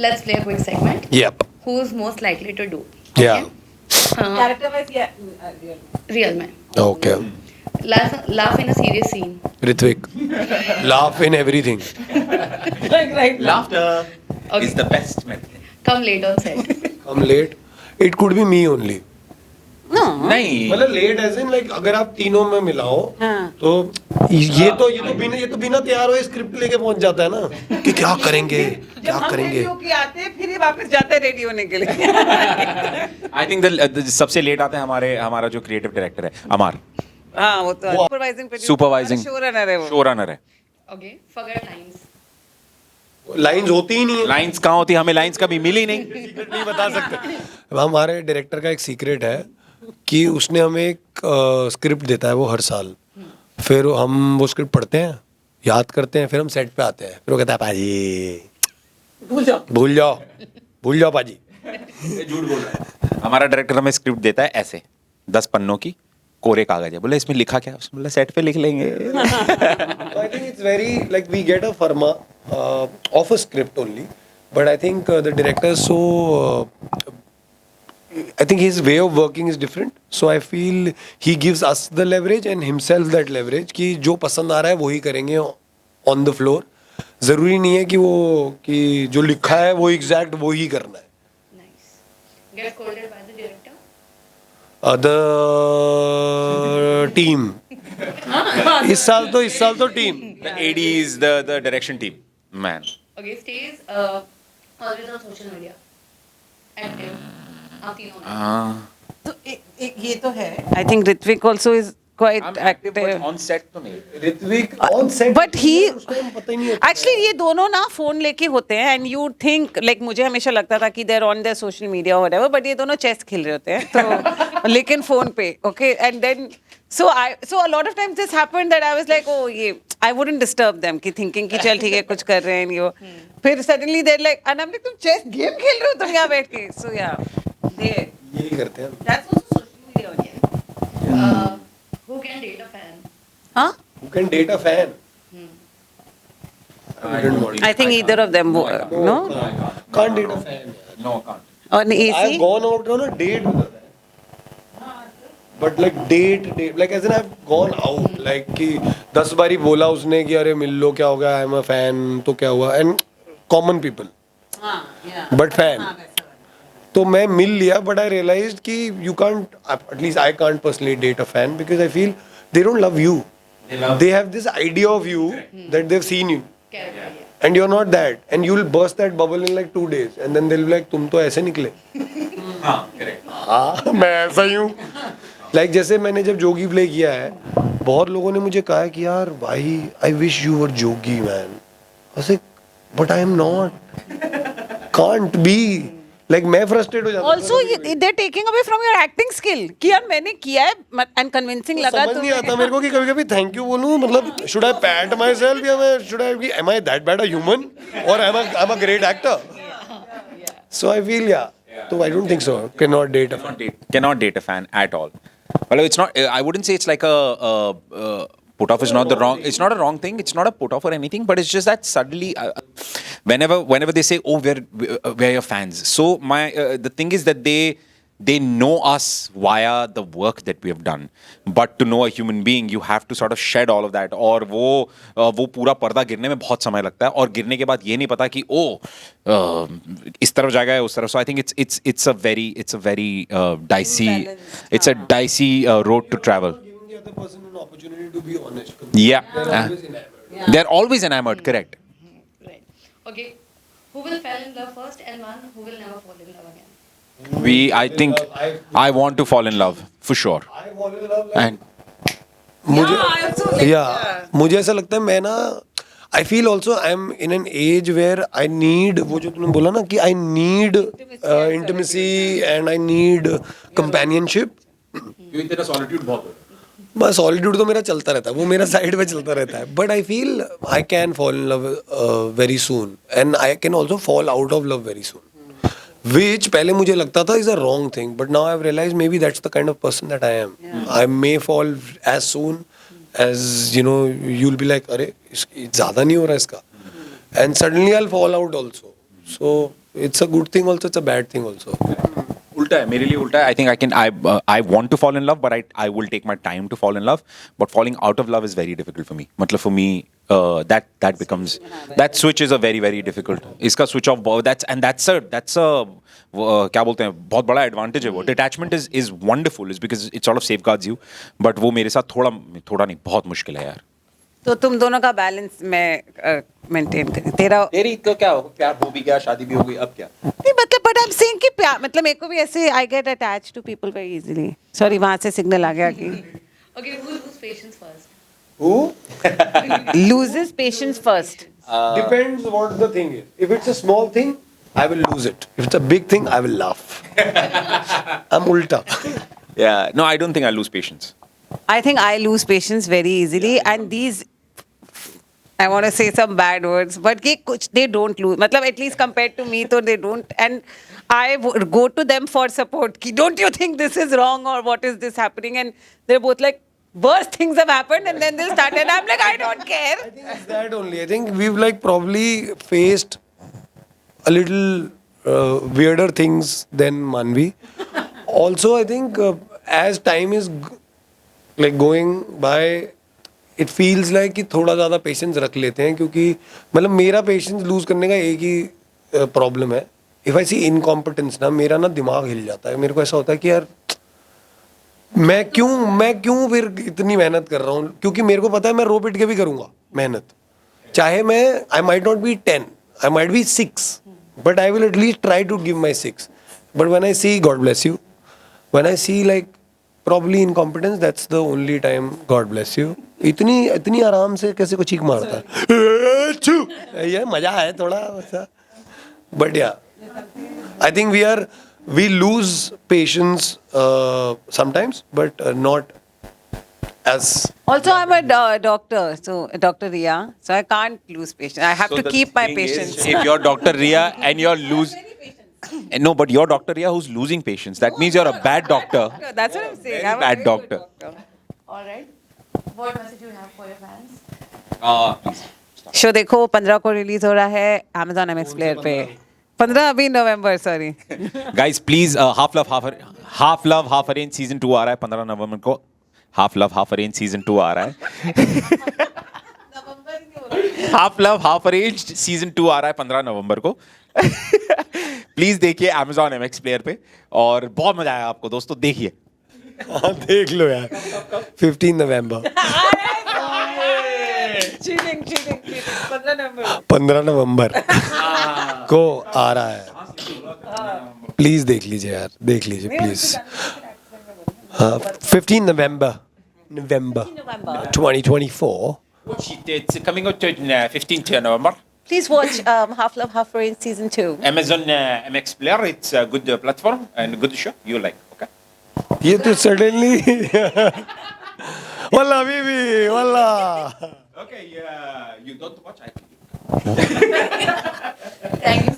Let's play a quick segment. Yep. Who's most likely to do? Yeah. Character wise, yeah. Real man. Okay. Laugh in a serious scene. Ritvik. Laugh in everything. Right. Laughter Okay. is the best method. Come late on set. I'm late. It could be me only. No. नहीं मतलब late as in like अगर आप तीनों में मिलाओ हाँ. तो ये तो बिना तैयार हुए स्क्रिप्ट लेके पहुंच जाता है ना कि क्या करेंगे जब हम रेडियो के आते हैं फिर ही वापस जाते हैं रेडियो होने के लिए. आई थिंक सबसे लेट आता है हमारा जो क्रिएटिव डायरेक्टर है अमर हाँ वो तो सुपरवाइजिंग शो रनर है वो. शो रनर है. Okay. Forget lines. लाइंस होती ही नहीं है. लाइंस कहाँ होती है? हमें लाइंस कभी मिली नहीं. सीक्रेट नहीं बता सकते. हमारे डायरेक्टर का एक सीक्रेट है कि उसने हमें एक स्क्रिप्ट देता है वो हर साल. फिर हम वो स्क्रिप्ट पढ़ते हैं, याद करते हैं, फिर हम सेट पे आते हैं. फिर वो कहता है पाजी भूल जाओ पाजी. झूठ बोल रहा है. हमारा डायरेक्टर हमें स्क्रिप्ट देता है ऐसे 10 पन्नों की कोरे कागज है. बोले इसमें लिखा क्या? उसने बोला सेट पे लिख लेंगे. I think it's very like we get a pharma of a script only, but I think the director is so. I think his way of working is different. So I feel he gives us the leverage and himself that leverage कि जो पसंद आ रहा है वो ही करेंगे on the floor. ज़रूरी नहीं है कि जो लिखा है वो एग्जैक्ट वो ही करना है. Nice. Get scolded by the director. The team. इस साल तो team. The AD is the direction team. Man. Okay. Stays always on social media. Active. आप तीनों में. तो ये तो है. I think Ritvik also is quite active. on set तो नहीं. Ritwik on set. But he पता ही नहीं होता. actually ये दोनों ना फोन लेके होते हैं and you think like मुझे हमेशा लगता था कि they're on their social media or whatever, but ये दोनों चेस खेल रहे होते हैं तो लेकिन फोन पे. Okay, and then so a lot of times this happened that I was like oh ये I wouldn't disturb them कि thinking कि चल ठीक है कुछ कर रहे हैं ये. फिर suddenly they're like and I'm like तुम चेस गेम खेल रहे हो तुम यहाँ बैठ के. So yeah, यही करते हैं. that's also social media only. Who can date a fan? हाँ? Who can date a fan? I think either of them. No? Can't date a fan. No, can't. On I've AC? gone out on a date with a fan. But like date, like as in I've gone out, like कि 10 बारी बोला उसने कि अरे मिल लो क्या हो गया, I'm a fan तो क्या हुआ, and common people, but fan. तो मैं मिल लिया, but I realized कि you can't, at least I can't personally date a fan because I feel they don't love you. They have this idea of you that they've seen you. Character. Yeah. And you're not that, and you'll burst that bubble in like 2 days, and then they'll be like, तुम तो ऐसे निकले. हाँ, correct. हाँ मैं ऐसा ही हूँ. Like जैसे मैंने जब जोगी प्ले किया है, बहुत लोगों ने मुझे कहा कि यार भाई I wish you were Jogi man. I was like, but I am not. Can't be. Like मैं frustrated हो जाता हूँ. Also, they're taking away from your acting skill. कि यार मैंने किया है and convincing लगा समझ नहीं आता मेरे को कि कभी-कभी thank you बोलूँ, मतलब should I pat myself या मैं should I be am I that bad a human or I'm a great actor? So I feel yeah. So I don't think so. Cannot date a fan. Cannot date a fan at all. Well, it's not. I wouldn't say it's like a put off is not the wrong. It's not a wrong thing. It's not a put off or anything. But it's just that suddenly, whenever they say, "Oh, we're your fans," so the thing is that they know us via the work that we have done. But to know a human being, you have to sort of shed all of that. और वो पूरा पर्दा गिरने में बहुत समय लगता है. और गिरने के बाद ये नहीं पता कि इस तरफ जाएगा या उस तरफ. So I think it's a very dicey road to travel. Giving the other person an opportunity to be honest. Yeah. They're always enamored. They're always enamored. Correct. Right. Okay. Who will fall in love first and one who will never fall in love again? I think I want to fall in love for sure. I fall in love. And मुझे ऐसा लगता है मैं ना I feel also I'm in an age where I need वो जो तूने बोला ना कि I need intimacy and I need companionship. क्योंकि तेरा solitude बहुत है. बस सॉलिट्यूड तो मेरा चलता रहता है, वो मेरा साइड पे चलता रहता है. But I feel I can fall in love very soon and I can also fall out of love very soon, which पहले मुझे लगता था is a wrong thing, but now I have realized maybe that's the kind of person that I am. I may fall as soon as you know you will be like अरे ज़्यादा नहीं हो रहा इसका, and suddenly I will fall out also. So it's a good thing also, it's a bad thing also. उल्टा है मेरे लिए उल्टा है I think I want to fall in love but I will take my time to fall in love but falling out of love is very difficult for me मतलब for me that becomes that switch is a very very difficult इसका switch off that's a क्या बोलते हैं बहुत बड़ा advantage है वो detachment is wonderful is because it sort of safeguards you but वो मेरे साथ थोड़ा नहीं बहुत मुश्किल है यार तो तुम दोनों का बैलेंस मैं मेंटेन करी तेरी तो क्या हो प्यार हो भी गया शादी भी हो गई अब क्या नहीं मतलब बट आई एम सेइंग कि प्यार मतलब मेरे को भी ऐसे I get attached to people very easily sorry वहां से सिग्नल आ गया कि Okay, who's patience first? Who? loses patience first Depends what the thing is. If it's a small thing, I will lose it. If it's a big thing, I will laugh. I'm ulta. yeah no I don't think I lose patience I think I lose patience very easily and these I want to say some bad words but कि कुछ they don't lose मतलब at least compared to me तो they don't and I go to them for support कि don't you think this is wrong or what is this happening and they're both like worse things have happened and then they start and I'm like I don't care I think it's that only. I think we've like probably faced a little weirder things than Manvi. Also, I think as time is like going by, it feels like कि थोड़ा ज़्यादा patience रख लेते हैं क्योंकि मतलब मेरा patience lose करने का एक ही problem है. If I see incompetence ना मेरा ना दिमाग हिल जाता है मेरे को ऐसा होता है कि यार मैं क्यों फिर इतनी मेहनत कर रहा हूँ क्योंकि मेरे को पता है मैं रो पिट के भी करूँगा मेहनत चाहे मैं I might not be 10 I might be 6 but I will at least try to give my 6 but when I see God bless you when I see like probably incompetence that's the only time God bless you इतनी आराम से कैसे को चीख मारता है ये मजा है थोड़ा वैसा बट या I think we lose patience sometimes, but not as. also I'm a doctor so Dr. Ria so I can't lose patience I have So to the keep my thing is, patience if you're Dr. Ria and you're no but you're Dr. Ria who's losing patience that means you're a bad doctor No, that's what I'm saying Very I'm a bad very doctor. good doctor. All right. What message you have for your fans? please show देखो 15 को release हो रहा है Amazon MX player पे 15 अभी नवंबर sorry guys please half love half arrange season 2 आ रहा है 15 नवंबर को half love half arrange season 2 आ रहा है half love half arranged season 2 आ रहा है 15 नवंबर को प्लीज देखिए Amazon MX प्लेयर पे और बहुत मजा आया आपको दोस्तों देखिए हाँ देख लो यार 15 नवंबर चीटिंग 15 नवंबर 15 नवंबर को आ रहा है प्लीज देख लीजिए यार देख लीजिए प्लीज हाँ 15 नवंबर 2024 it's coming out on 15th November Please watch Half Love Half Arranged season 2 Amazon MX player it's a good platform and good show you like okay ये तो सडनली वल्ला बीबी वल्ला okay you don't watch Thank you